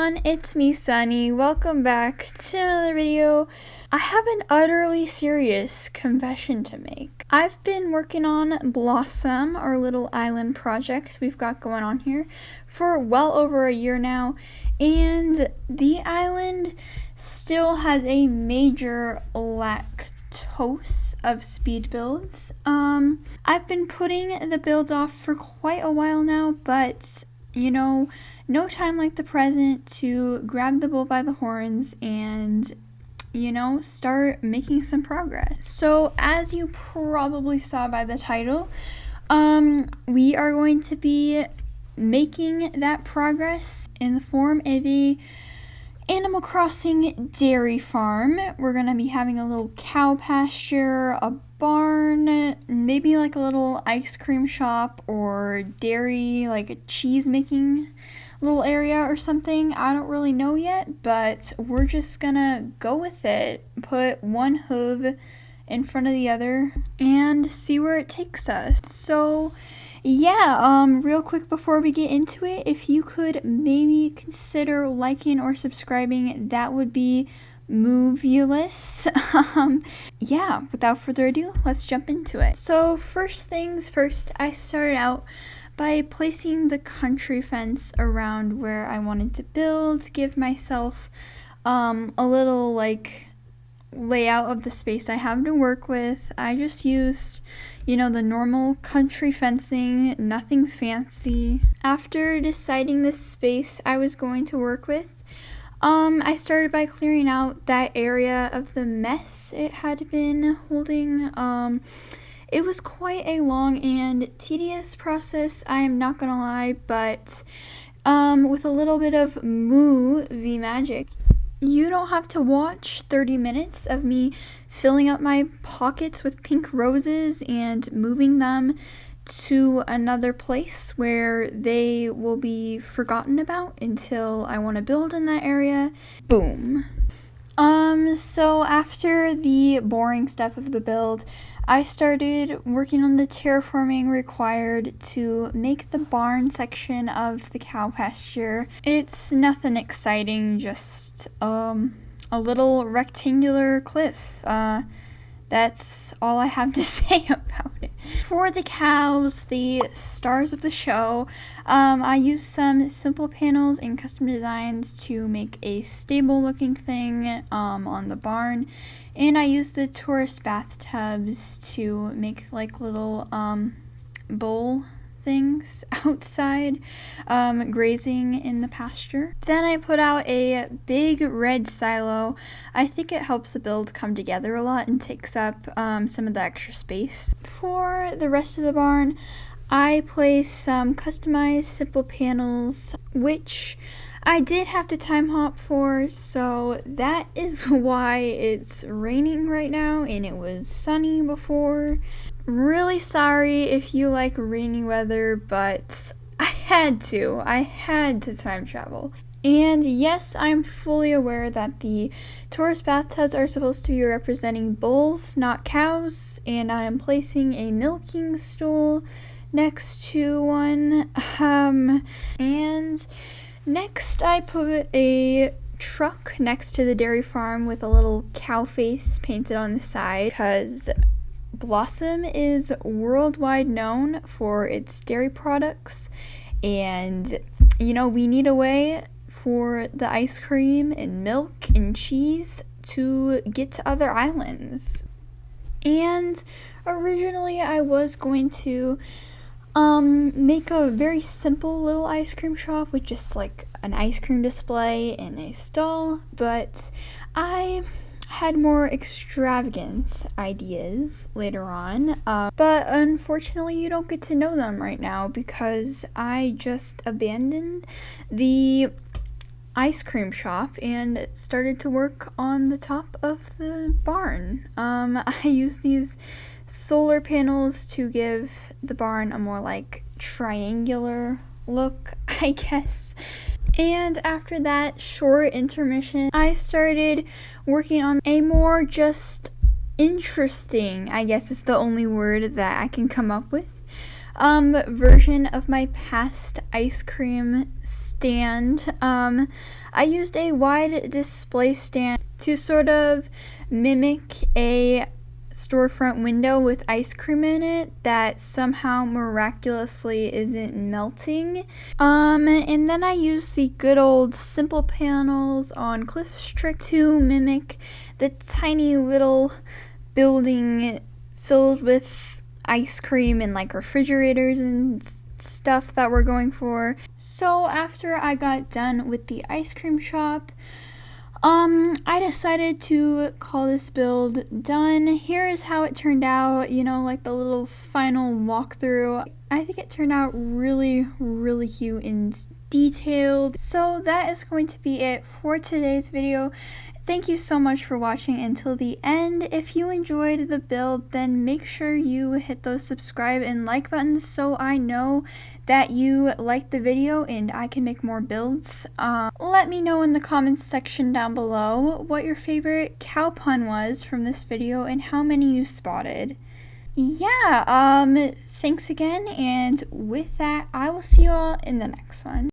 everyone, it's me, Sunny. Welcome back to another video. I have an utterly serious confession to make. I've been working on Blossom, our little island project we've got going on here, for well over a year now, and the island still has a major lactose of speed builds. I've been putting the builds off for quite a while now, but no time like the present to grab the bull by the horns and, start making some progress. So as you probably saw by the title, we are going to be making that progress in the form of a Animal Crossing dairy farm. We're going to be having a little cow pasture, a barn, maybe like a little ice cream shop or dairy, like a cheese making little area or something. I don't really know yet, but we're just gonna go with it. Put one hoof in front of the other and see where it takes us. So yeah, real quick before we get into it, if you could maybe consider liking or subscribing, that would be movulous. Yeah, without further ado, let's jump into it. So first things first, I started out by placing the country fence around where I wanted to build, give myself a little layout of the space I have to work with. I just used the normal country fencing, nothing fancy. After deciding the space I was going to work with, I started by clearing out that area of the mess it had been holding. It was quite a long and tedious process, I am not gonna lie, but with a little bit of movie magic, you don't have to watch 30 minutes of me filling up my pockets with pink roses and moving them to another place where they will be forgotten about until I want to build in that area. Boom. So after the boring stuff of the build, I started working on the terraforming required to make the barn section of the cow pasture. It's nothing exciting, just a little rectangular cliff. That's all I have to say about it. For the cows, the stars of the show, I used some simple panels and custom designs to make a stable looking thing on the barn. And I used the tourist bathtubs to make like little bowl things outside, grazing in the pasture. Then I put out a big red silo. I think it helps the build come together a lot and takes up some of the extra space. For the rest of the barn, I placed some customized simple panels, which I did have to time hop for, so that is why it's raining right now and it was sunny before. Really sorry if you like rainy weather, but I had to time travel. And yes, I'm fully aware that the tourist bathtubs are supposed to be representing bulls, not cows, and I am placing a milking stool next to one. And next I put a truck next to the dairy farm with a little cow face painted on the side, because Blossom is worldwide known for its dairy products, and we need a way for the ice cream and milk and cheese to get to other islands. And originally I was going to make a very simple little ice cream shop with just like an ice cream display and a stall, but I had more extravagant ideas later on, but unfortunately you don't get to know them right now because I just abandoned the ice cream shop and started to work on the top of the barn. I used these solar panels to give the barn a more like triangular look, I guess. And after that short intermission, I started working on a more just interesting, I guess is the only word that I can come up with, version of my past ice cream stand. I used a wide display stand to sort of mimic a storefront window with ice cream in it that somehow miraculously isn't melting. And then I used the good old simple panels on Cliff's Trick to mimic the tiny little building filled with ice cream and like refrigerators and stuff that we're going for. So after I got done with the ice cream shop, I decided to call this build done. Here is how it turned out, you know, like the little final walkthrough. I think it turned out really, really cute and detailed. So that is going to be it for today's video. Thank you so much for watching until the end. If you enjoyed the build, then make sure you hit those subscribe and like buttons so I know that you liked the video and I can make more builds. Let me know in the comments section down below what your favorite cow pun was from this video and how many you spotted. Yeah, thanks again, and with that, I will see you all in the next one.